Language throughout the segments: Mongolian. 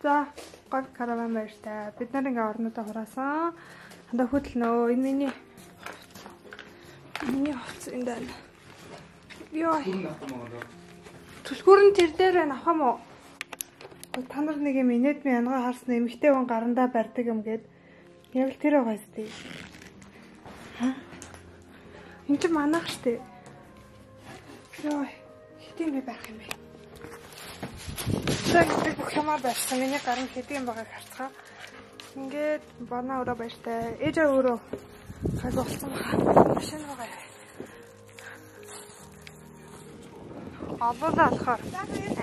За, говь караван баяртай. Бид нар ингээ орнуудаа хураасан. Хандаа хөдлөнөө. Энэ миний хоц энэ байна. Йоо. Түлхүүр нь тэр дээр байна авах юм уу? Та нар нэг юм инээд би янгаа харсан эмэгтэй хүн гарандаа барьдаг юм гээд яг л тэр байгаа зү. Энд ч манайх штэ. Йоо. Хэдийн би байх юм бэ? Тэгээд бүх юмар байсан. Миний гарын хэдийн байгааг харцгаа. Ингээд бана өрөө баяртай. Ээж өөрөө хаг болсон байна. Машин байгаа. Аваад болохоор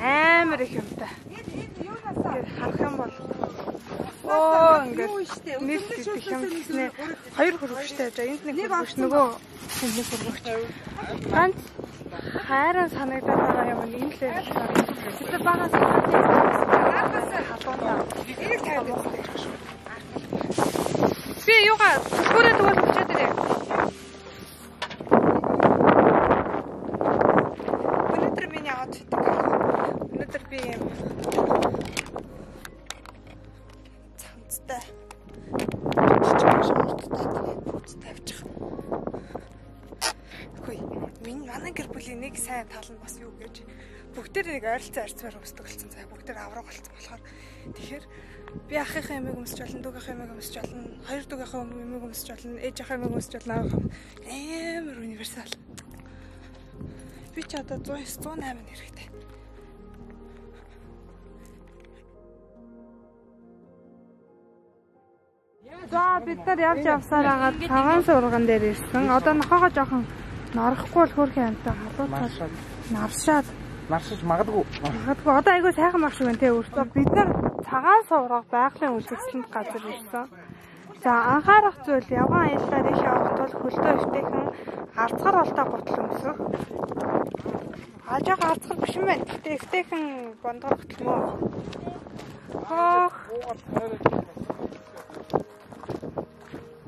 амар их юмтай. Ингээд харах юм бол ингээд нэг их юм гэснээр хоёр хөргөчтэй. За энд нэг хөргөч нөгөө нэг хөргөч. Ганц хайран санагдаад байгаа юм энэ л бид багаас би юугаа түлхүүрээ тэгвэл өчөөд ирээ. Өнөөдөр миний outfit өнөөдөр би юм цамцтай тавьчих. Хөөе миний манай гэр бүлийн нэг сайн тал нь бас юу гэж бүгдээр нэг ойролцоо арцвар өмсдөг болсон. За бүгдээр авраг болсон болохоор тэгэхээр би ахыхаа эмээг өмсч болно, дүүгийнхаа эмээг өмсч болно, хоёр дүүгийнхаа эмээг өмсч болно, ээжийнхаа эмээг өмсч болно. Амар универсал. Би ч одоо 108 хэрэгтэй. За бид нар явж явсаар агаад цагаан сурган дээр ирсэн. Одоо нохоогоо жоохон норхгүй бол хөөрхөн амтай халуутаад наршиж магадгүй. Одоо айгүй сайхан мах шиг байна те өөртөө. Бид нар цагаан сувраг байгалийн үйлчлэгэнд газар ирсэн. За анхаарах зүйл явган аяллаар их явах тул хөлтөө өвтэйхэн арцгар болтой гутал өмсөх. Ажиг арцгар биш юм байна. Гэтэ өвтэйхэн бондгор гутал мөн.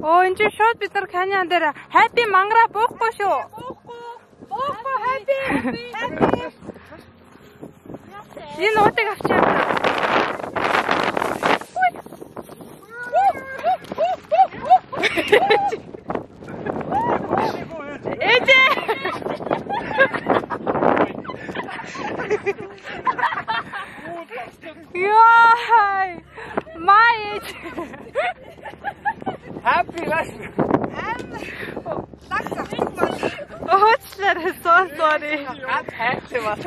Энэ чинь шууд бид нар каньон дээр happy мангара буухгүй шүү. Буухгүй happy. Энэ утыг авчаа. Эдэ. Яй. Май. Happy life. So sorry. Happy was.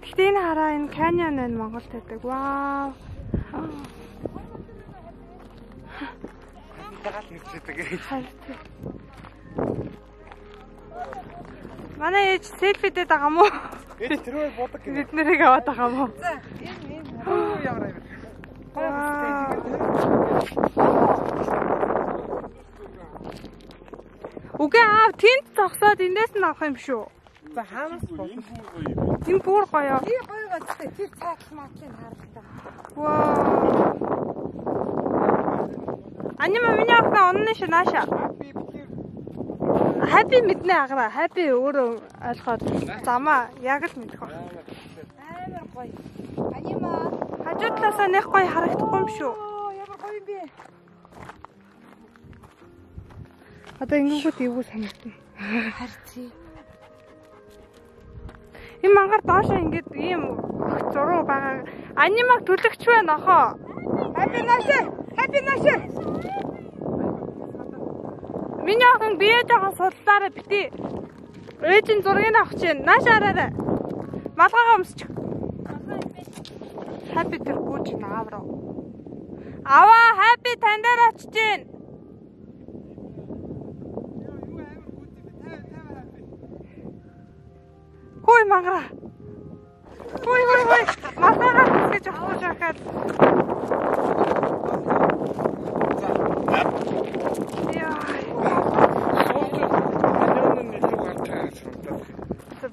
Гэтэ хараа энэ каньон энэ Монголд байдаг. Вау. Манай ээж селфи дээд байгаа мó? Ээж тэрөө бодог гэнэ. Бид нэрийг аваад байгаа мó? За, энэ юу яваа юм. Үгүй аа, тэнд зогсоод эндээс нь авах юм шүү. За, хаанаас болно? Энэ бүр гоё. Тэр гоё бастай. Тэр цааш маачийн харагдаа. Вау. Анима миний ахна онны шинааша. Happy мэднэ агра. Happy өөрөө ойлгоод замаа яг л мэдэх ба. Амар гоё. Анима хажуудлаасаа нэг гоё харагдахгүй юм шүү. Ямар гоё юм бэ? Одоо ингэнгүүт эвгүй санагдана. Харцээ. Энэ мангар доошоо ингэж ийм зуруу байгаа. Анимаг төлөгч байна охоо. Happy наашаа. Happy наашаа. Миний охин бие жоохон судлаараа бити. Ээжийн зургийг авах чинь нааш араарай. Малгайгаа өмсчих. Happy тэр гүйч наавраа. Аваа happy тань дээр очиж гин. Хөөе мага. Хөөе. Малгайгаа гэж авах шахаад.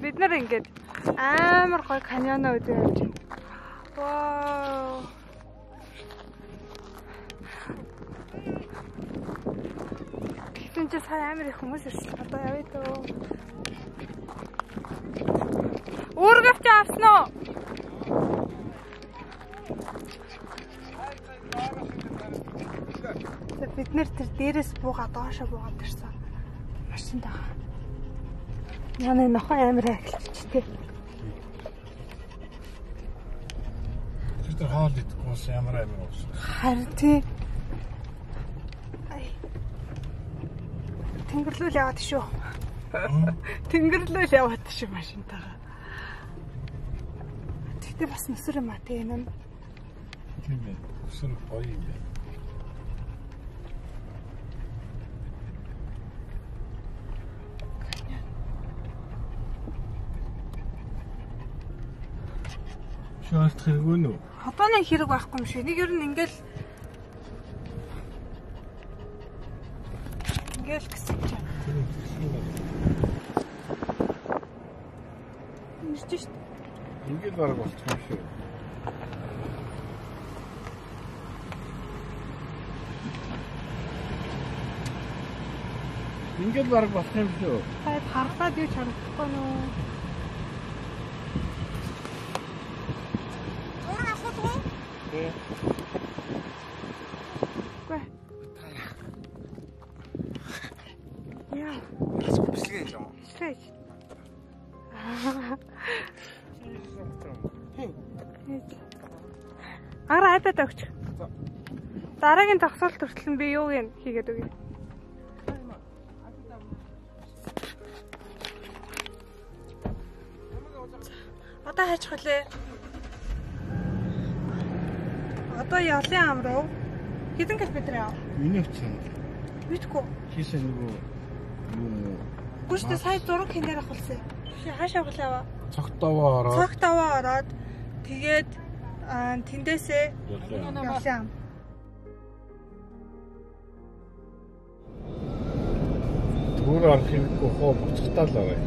Бид нар ингээд амар гоё каньоноо үзэж явж байна. Вау. ч сая амар их хүмүүс ирсэн. Одоо явъя дөө. Өөргөвч авсан уу? Бид нэр тэр дээрээс буугаад доошоо буугаад ирсэн. Машинд байгаа. Яна нохоо амар хайхлаач тий. Тэр хоол идэхгүйс ямар амар болсон. Харин тий. Тэнгэрлүүл яваад шүү. Тэнгэрлүүл яваад шүү машинтайгаа. Тэгтээ бас нүсэр юм а тий энэ нь. Тийм ээ. Нүсэр гоё юм байна. Шаард хэрэггүй нөө. Одоо нэг хэрэг байхгүй юм шиг. Нэг ер нь ингээл гэсэн чинь. Ирж шít. Ингээд бараг болчих юм шүү. Ингээд бараг болох юм шүү. Хайд харахад юу ч харагдахгүй нөө. Яа. Бичлэг юм. Бичлэг. Араа iPad өгч. Дараагийн тогтоолт хүртэл нь би юуг нь хийгээд өгье. Одоо хайчих үлээ. Одоо ялын ам руу хэдэн километр яав? Миний утсан. Мэдгүй. Хийсэн нөгөө юу Гүштэй сая зураг хинээр авахулсан. Хаашаа авах? цогтовоо ороод. Цогтовоо ороод тэгээд тэндээсээ явсан. Түр арах юм хоо буцалтаа л аваа.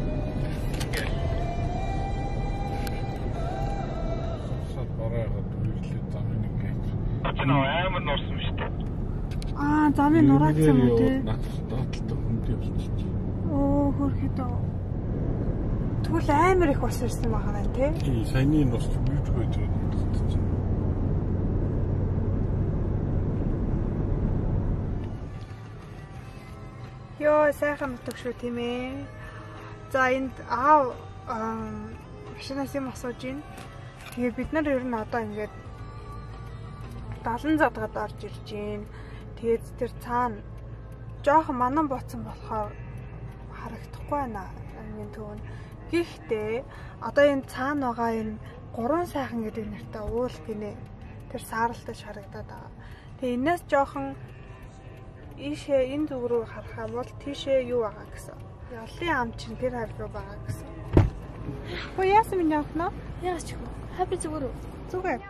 Сад барайгаа дүрлээ зам нэг гэж. Амар норсон шүү дээ. Замын нураацсан юм тий. Нааталтай хүнд явсан чи. Оо хөрхөдөө. Тэгвэл амар их ус ирсэн байгаа нэ тий. Тий, саяны нус юугүй дээ. Йоо, сайхан нутаг шүү тийм ээ. За энд машинаас юм асууж байна. Тэгээ бид нар ер нь одоо ингээд 70 задгаад орж ирж байна. Тэгээд тэр цаана жоохон манан бууцсан болохоор харагдахгүй байна. Амийн төвн. Гэхдээ одоо энэ цаана байгаа энэ 3 сайхан гэдэг нэртэй уул гинэ. Тэр сааралтаж харагдаад байгаа. Тэгээ энэс жоохон ийшээ энэ зүг рүү харах юм бол тийшээ юу байгаа гэсэн. Яллын ам чинь тэр харь руу байгаа гэсэн. Хөө яасан минь явах нь? Яач хөө. Хапи зүгээр үү? Зүгээр.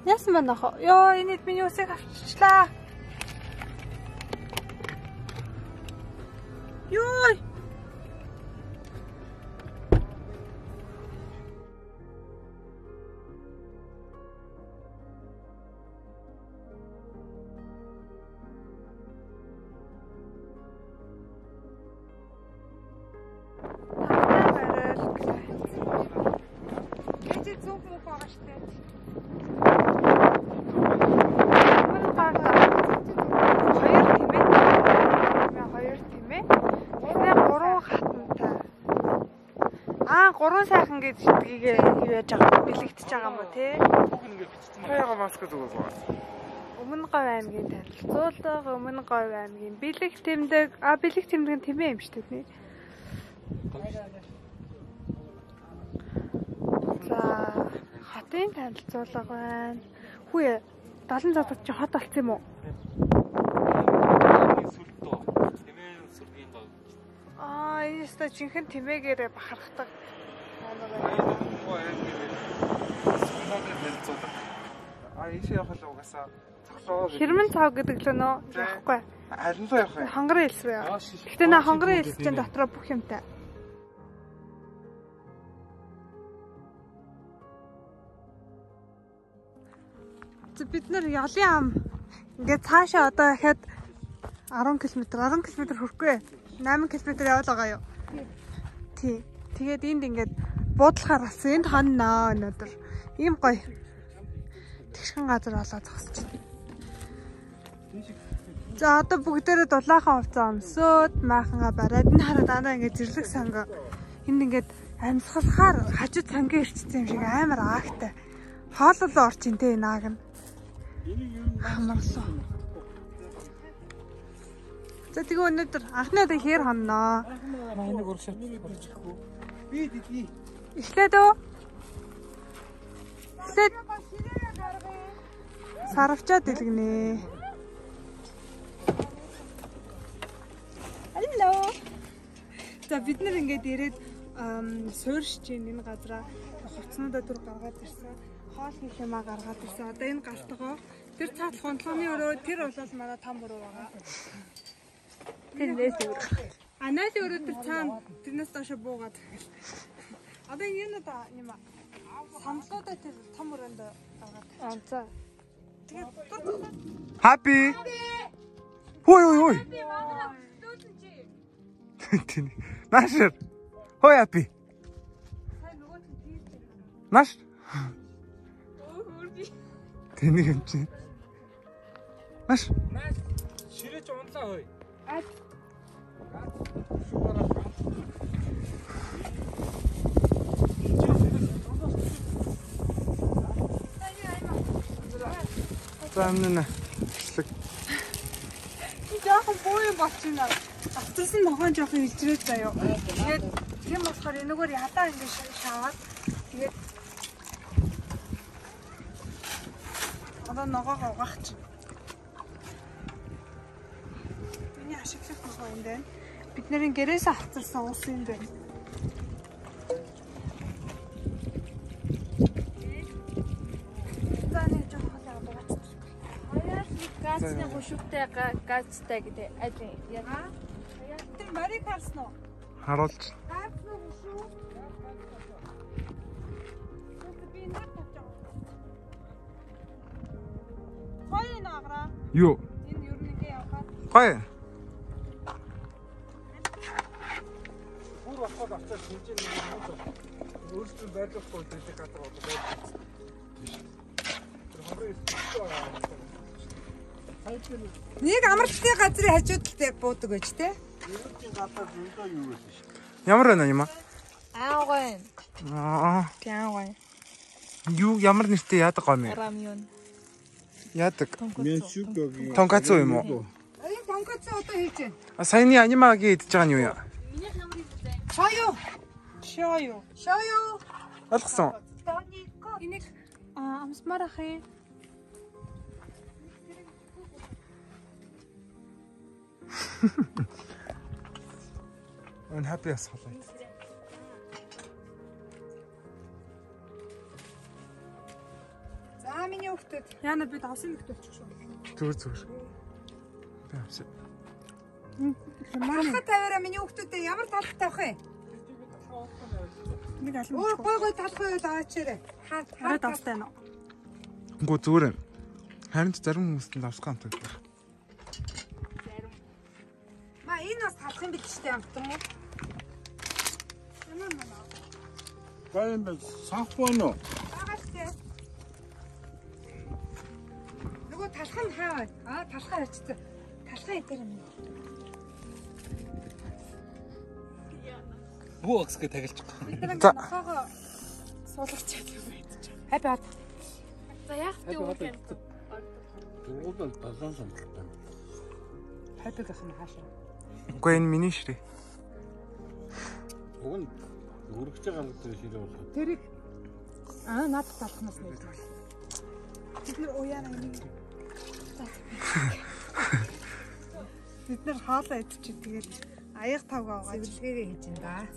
Яасан байна хоо? Йоо, энэд миний усыг авчичлаа. Йой. Гурван сайхан гэж шидгийг юу яаж байгаа бэлэгдэж байгаа юм уу те? Хаяга маск зүгээс байгаа. Өмнө говь аймгийн танилцуулга, өмнө говь аймгийн бэлэг тэмдэг, бэлэг тэмдэг нь тэмээ юм шүү дээ. За, хотын танилцуулга байна. Хүүе, 70 задад чи хот болсон юм уу? Энэ өстө жинхэнэ тэмээгээрээ бахархдаг. Ийшээ явах л угаасаа цоглоо. Хэрмэн цав гэдэг л нөө яахгүй. Харин л явах юм. Хонгорын хэлсвэ. Гэтэ на хонгорын хэлс чинь дотроо бүх юмтай. Бид нар ялын ам ингээд цаашаа одоо дахиад 10 км хүрэхгүй. 8 км яваад байгаа юу? Тий. Тэгээд энд ингээд буудлахаар болсон. Энд хонноо өнөөдөр. Ийм гоё. Тэгшхэн газар болоод зогсож байна. За одоо бүгдээрээ дулаахан хувцас өмсөөд майхангаа бариад энэ хараа дандаа ингээд зэрлэг санга. Энд ингээд амьсгалахаар хажууд сангийн ирчсэн юм шиг амар аагтай. Хооллол орчин тэ нааг нь. Хамарлаа. За тэгээ өнөөдөр анхны удаа хээр хонноо. Манай гуршаа болчихгүй. Би. Эхлээд үү? Эхлээд сарвчаад дэлгэнэ. Hello. За бид нар ингээд ирээд суурьж чинь энэ газараа хувцснуудаа түр гаргаад ирсэн. Хоол хийх юмаа гаргаад ирсэн. Одоо энэ галтгоо тэр цаатлах хондлооны өрөө тэр бол манай там өрөө байгаа. Тэр нээс өрөө. Анаас өрөө тэр цаана тэрнээс доошо буугаад. Одоо энэ удаа юм аа. Самлуудаа тэр том өрөөнд гаргаад. За. Тэгээд Happy. Ой. Нашир. Хой Happy. Наш. Тэнийг юм чи. Маш. Ширээч унлаа хой. Замнана. Жаахан бууян болчихно. Автобусын ногоон жоохон илжрээд заяа. Тэгээд тийм болохоор энэгээр ядаа ингэ шаваад тэгээд одоо ногоогоо угаач. Миний ашиглах ногоо энэ байна. Бид нарын гэрээс авцарсан ус юм байна. Газны хушигтай газтай гэдэг ажин яа. Тэр марийг харсан уу? Харуулж. Харсан уу шүү? Би нэг тавчаа. Гоё наагра. Юу? Энэ юу нэгэ явахаа. Гоё. Бүр болоход авчаад хинжээ нэг юм уу. Өөрсдөө байрлахгүй гэдэг гадар болоо байж. Тэр хонроо истээ. Нэг амралтын газрын хажуудтай буудаг байж тээ. Ямар байна юм аа? Аагүй. Гяавай. Юу ямар нэртэй яадаг гомё? Рамён. Яадаг. Меншүг. Тонкацу юм уу? Энэ тонкоцоо одоо хийж байна. Саяны анимагийн идэж байгаа нь юу яа? Шоё. Ойлгосон. Энийг амсмаар ахын. Он Happy асуулаа. За миний хүүхдэд яана би давсан нэгт болчих шүү. Зүгээр. Би авсан. Талхад тавиараа миний хүүхдүүдэд ямар талхад тавих вэ? Нэг аль мөч. Гой талхад даачаарэ. Хараа давстай нөө. Гү зүгээр. Харин зарим хүмүүст нь давсгаа амтдаг. Энэ бас талхан бит штэ амтсан уу? Гайм сахбоно. Агаартай. Нөгөө талхан хаа? Талхаа ярьчихсан. Талхаа идэр юм. Буугс гэ тагилчих. За. Суулгач чаддаг байж. Хаппи. За яах вэ үгүй. Дөрөвдөн талан сонголтой. Хаппи гэх нь хаашаа. Үгүй энэ миний ширээ. Уг нь өргөж байгаа гэдэг ширээ болоо. Тэрийг над талхнаас нэг. Бид нар уяана энийг. Бид нар хаалаа идчих тэгээд аяг тавгаа угааж цэвэрлэгээ хийж ин да.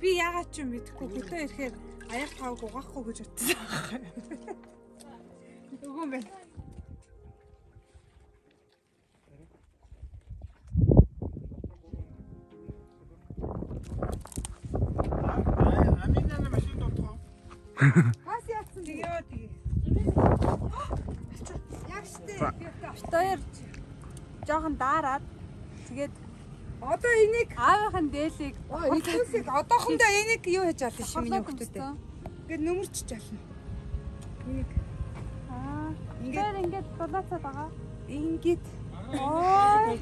Би яагаад ч юм мэдэхгүй хөдөө ирэхээр аяг тавг угаахгүй гэж утсан. Үгүй юм байна. Хас яатсан тэгээ. Хоёр жоохон даарад тэгээд одоо энийг аавынхын дээлийг ихүүсийг одоохондоо энийг юу хийж чадчих шиг миний хөлтөдөө. Ингээд нөмөрч чадна. Энийг ингээд дулаацаад байгаа. Ингээд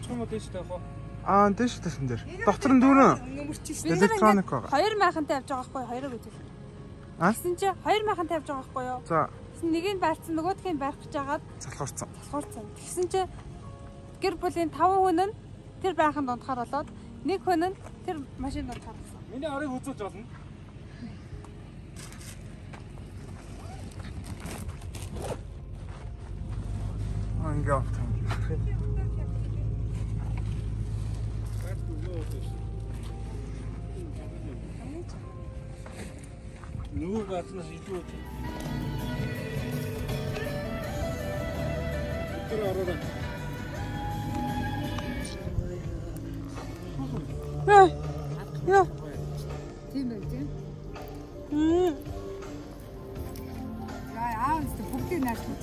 чамд дэш таах уу? Дэш тасан дээр. Доктор нь дүүрэн. Электроник байгаа. 2 майхантай явж байгаа байхгүй юу? Хоёроо үзүүл. Гэсэн чи 2 майхантай явж байгаа байхгүй юу? За. Нэгийг барьсан нөгөөдхийг барих гэж хагаад залхуурцсан. Тэгсэн чи гэр бүлийн 5 хүн нь тэр байханд унтахаар болоод 1 хүн нь тэр машинд унтахаар болсон. Миний арыг үзүүлж болно. Ангиа. Нөгөө гаснаас илүү үү? Тэр ороо. Яа. Тийм байх тийм. Яа, бүгдийг наашгүй.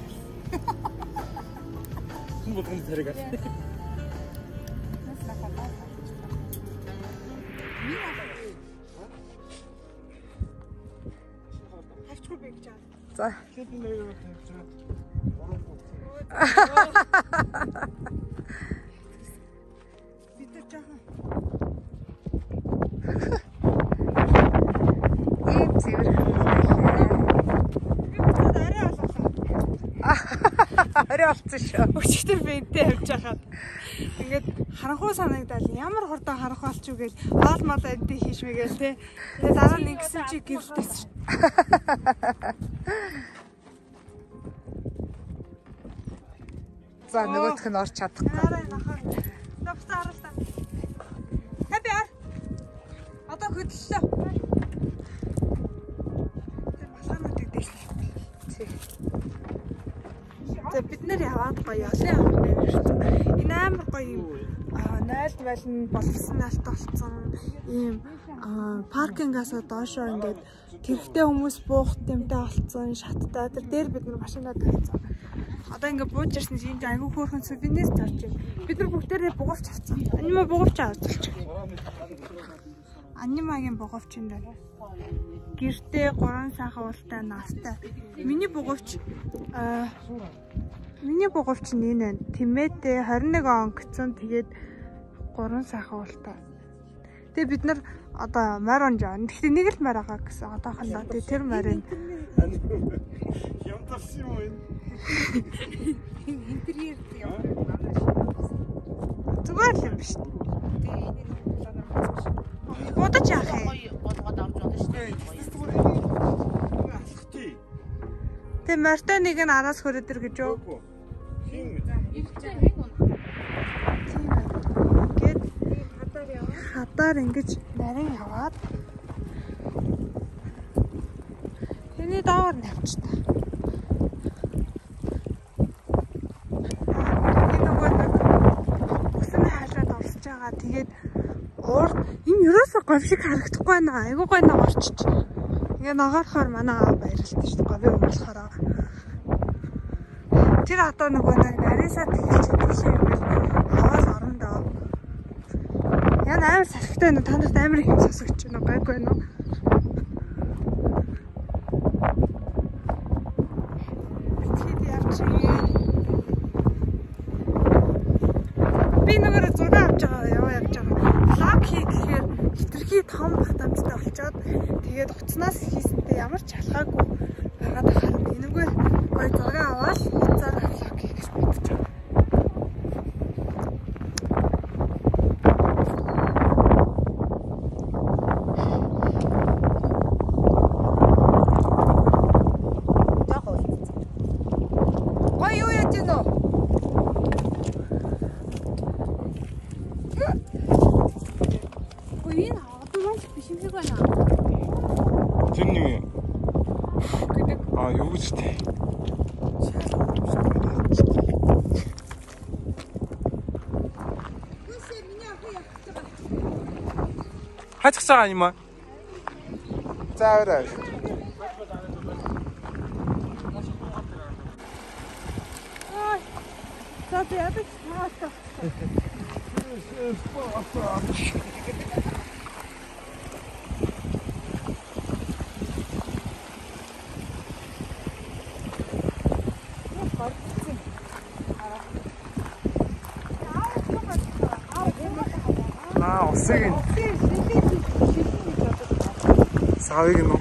Хүн бодгон зэрэг. Тавьчихгүй би гэж байна. За. Хэд нэр тавьж байгаа. Бид нар жоохон ийм цэвэр. Арай болцсон шүү. өчигдөр бэнтээ явж байхад ингээд харанхуй санагдал ямар хурдан харанхуй болчих вэ гэж оолмол эдний хийшмэгээл те. Тэгээ дараа нь ингэсэн чи гэрэлтэйсэн. За нөгөөх нь орч чадахгүй. Арай нахаа. Давтаа аралаа. Хаппи ар. Одоо хөдлөлөө. Тэр малгаануудыг дэвшлээ. Тэгээ бид нэр яваад гоё олон амар нэрсэн. Энэ амар гоё юм. Найл байлн болсон наалт болсон. Ийм паркингаас доошоо ингээд тэрхтээ хүмүүс буух тэмтэй болсон шаттай. Тэр дээр бид нар машинаа тавьсан. Одоо ингээд бууж ирсэн чинь энд айгүй хөөрхөн сувенир зарж байна. Бид нар бүгдээрээ бугавч авсан. Анима бугавч авч. Анимагийн бугавч юм байна. Гэртээ 3 сахан уултай настай. Миний бугавч нь энэ байна. Тимээтэй 21 он гисэн тэгээд 3 сахан уултай. Тэгээ бид нар одоо марон жаан. Гэхдээ нэг л мар байгаа гэсэн. Одоохондоо тэр марын Ямтарсан юм уу? Интерьер юм. зүгээр л юм биш. Бодож яах юм? Болгоод авч болно шүү дээ. Тэ мартоныг нь араас хөрөдөр гэж юу? Гэт хадаар ингэж нарийн яваад тэний даваар навчтаа. Тэгээд урд энэ ерөөсөө говь шиг харагдахгүй байна. Айгуу гой нэг орчиж. Тэгээ ногоорохоор манай аав баярлалтай шүү дээ. Говь юм болохоор. Тэр одоо нөгөө нарийнсаа тэгэлж тийшээ ивэл аваад орно доо. Яа амар сархтай байна. Та нарт амар их юм сонсогч байна. Гайгүй байна уу? Тэд явчих. Би нөгөө зураг авч байгаа явж байгаа. Лаг хий гэхээр хитрхи том батамжтай болчоод тэгээд уцнаас хийсэнтэй ямар ч шалгаагүй байгаад харин энэгүй гой зураг аваад уцаар лаг хийх гэж бодож байгаа. Гой юу яаж гэнэ? Энэ автомат биш юм шиг байна. Тэр нэг юу гэж тэ. Хацх цаа юм аа. Заавраа. За ядаж таасаа. Усыг савыг нь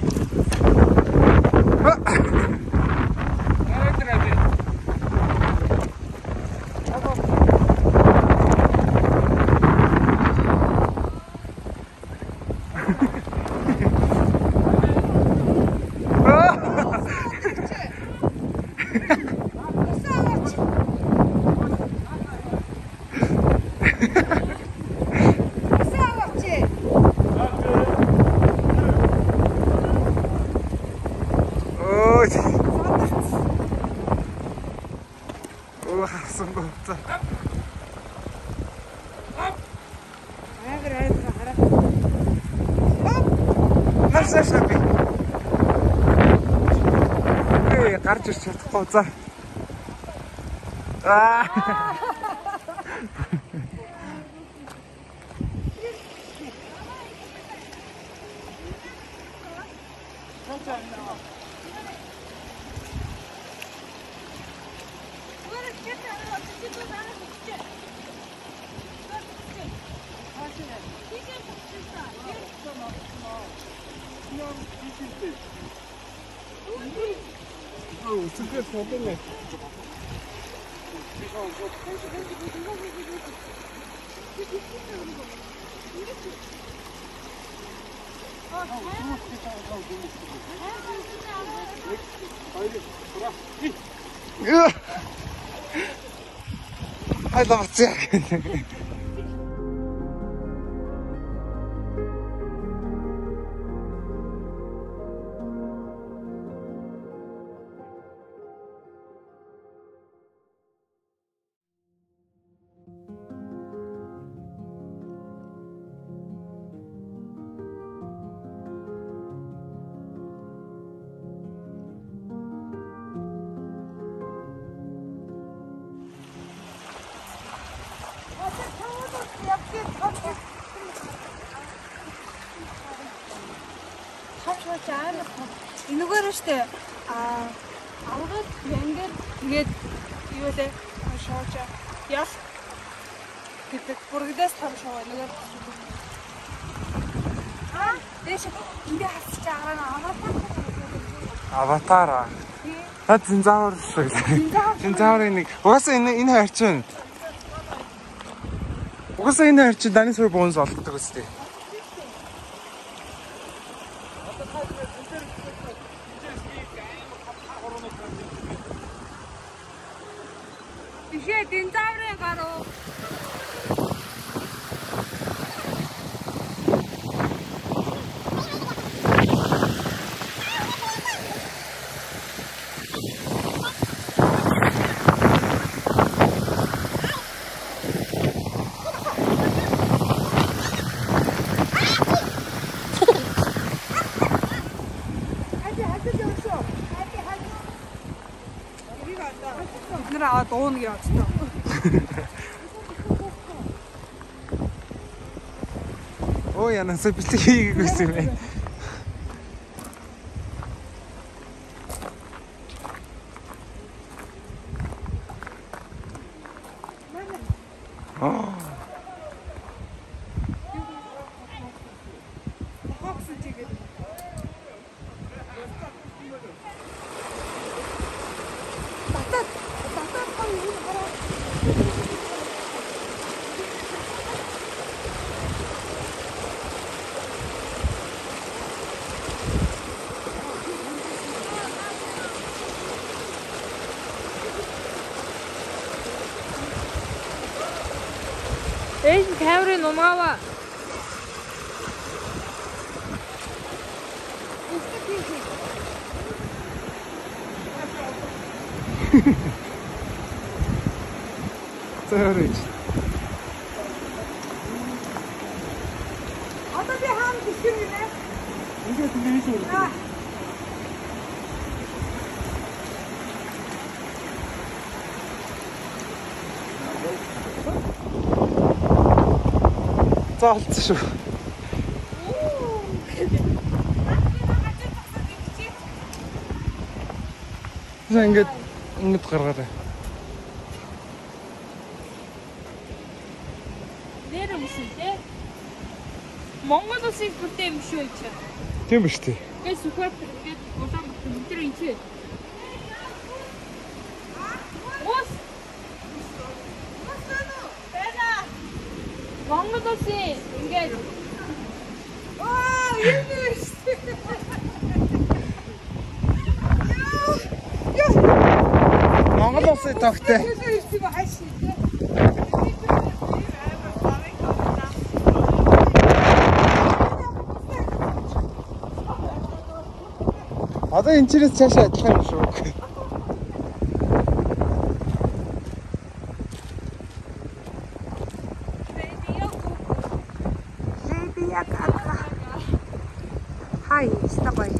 гарч ирч чадахгүй за. Үсгээр содон. Хайда бацаа. Энэгээр штэ аврал ингээд тэгээд юу вэ шоож ял гэдэг бүргдээс том шоу энэгээр дэш ингээ хасч агараа Аватара. Та зинзаавар шиг. Зинзааврын нэг. Угаасаа энэ хайрчин. Угаасаа энэ хайрчин данисвар бонус олддог үстэй. Ишээ зинзааврын гаруу. Нэраа дуун гэж бодсон. Оо яна сэбэлт хийгээгүй юм байна. Эй, камерын нумгаава. Цаарч. Одоо би хаана гисгэн нэ? Ингээд телевиз үү? буцаа олцсон шүү. Ингээд гаргаарай. Нэр юмшин тий. Монгол улсын бүтээн юм шүү чи. Тийм биш тий. Гээ сүхбат ингээд улаан бүтэн энэ чи. Ус. Монгол улсын ингээд Монгол улсын тогтой. Одоо энэ чирээс цаашаа адилхан юм шүү. Хай, стабай.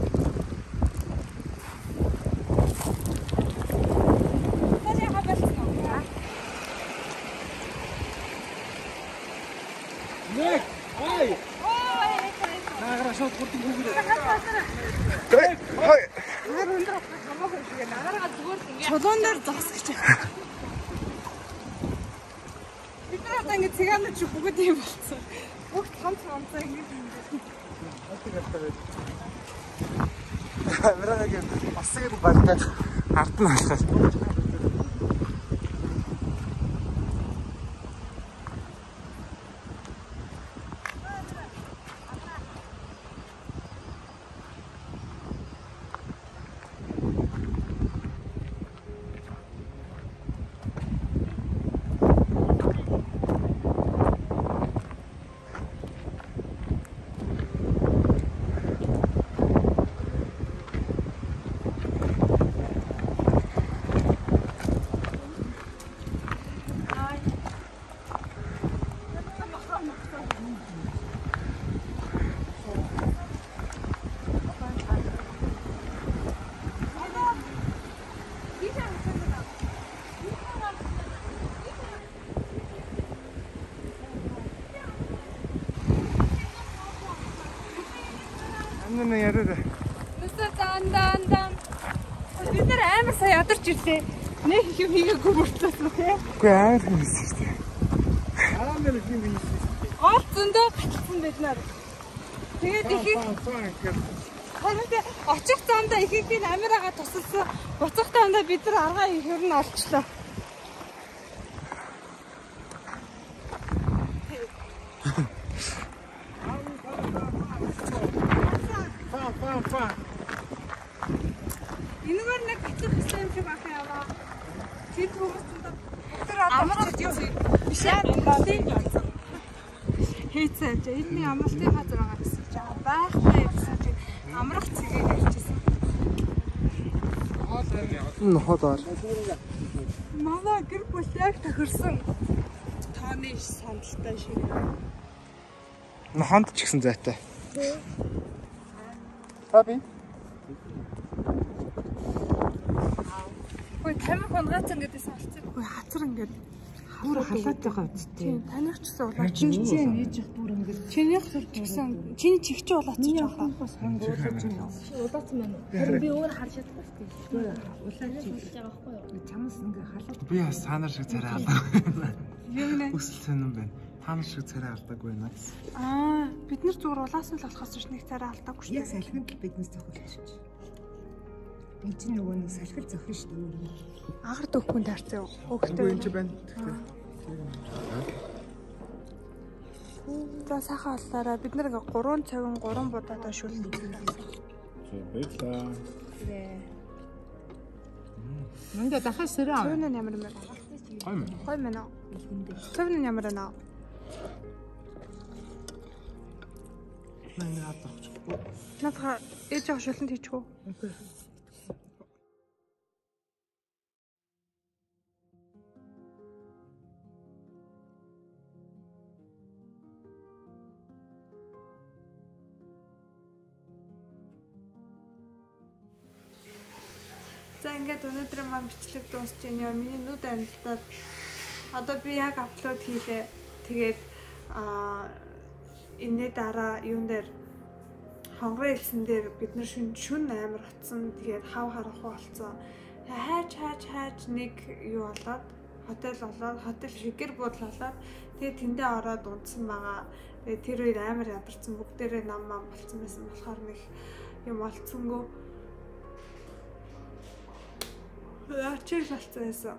Чулуунаар зогсгож байна. Бид нар одоо ингэ цыгаанууд чи бүгд юм болсон. Бүгд цамцаа ингэ. Камерагийн басыг балтаад ард нь алхаад. Амнаа яраа. Өсөө заандан. Бид нар амар сайн ядарч ирлээ. Нэг их юм хийгээгүй бүртлээ тий. Үгүй амар хүмүүс шүү дээ. Амар их юм биш. Гол зөндөө гацсан бид нар. Тэгээд их харин очих замдаа их их амираагаа тусалсан. Буцах замдаа бид нар аргаа ер нь олчлоо. Энэгээр нэг гацх хэсэг юм шиг байх яваа. Тэд хүмүүсд тэр амралт юу биш ээ. Хийцээ чи энэ амралтын газар байгаа гэсэн чи байхгүй гэсэн чи амрах цэгийг ярьчихсан. Нохотоор. Мава гэр бүл яг тохирсон. Тооны сандалтай шиг. Нохонд ч гэсэн зайтай. Таби. Ой тамиг хонгац ингэдээс алцсан. Ой хацар ингэд Бүр халаад байгаа үстэй. таних ч гэсэн улаач чинь Нээж их бүр ингэж. чинийх ч гэсэн чиний чихч улаач ч байгаа. Бас хонг уулаж байна. улаацсан байна уу? Тэр би өөр харж чадахгүй шүү дээ. Улаач Улааж байгаа байхгүй юу? чамс ингээ халаад. Би бас цаанаар шиг царай алдаагүй байна. Юу нэ? Өсөл сонирн байна. Цаанаар шиг царай алдаагүй байна. Бид нар зүгээр улаасан л болохоос ч нэг царай алдаагүй шүү Яг дээ. салхинд л биднес зохиолч. Энд чинь нөгөө нэг салхил зохино шүү дээ. Агаар дөхөнд харцсан Үгүй энэ ч байна. За сайхан боллоо. Бид нар ингээ 3 цагийн 3 будаадаа шүлтээ. Баярлаа. Манда дахиад сэрээ аа. Цэвэн нь ямар юм бэ? Гой мэн аа. Цэвэн нь ямар наа? Наа таах. Надаа ээж авах шүлтэнд хийчихв. За ингээд өнөөдөр маань бичлэг дуусч байна. Миний нүд амьдтаад одоо би яг апплод хийлээ. Тэгээд энэний дараа юун дээр хонгорын элсэн дээр бид нар шүн амар утсан. Тэгээд хав харахгүй болсон. Хайж нэг юу болоод хотел болоод хотел шигэр буудал болоод тэгээд тэндээ ороод унтсан байгаа. Тэгээд тэр үед амар ядарсан, бүгдээрээ нам болцсон байсан болохоор нэг юм болцсонгүй. Ачиг болцсон байсан.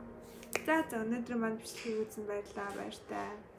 За өнөөдөр маань бичлэгийг үзэн баярлалаа. Баяртай.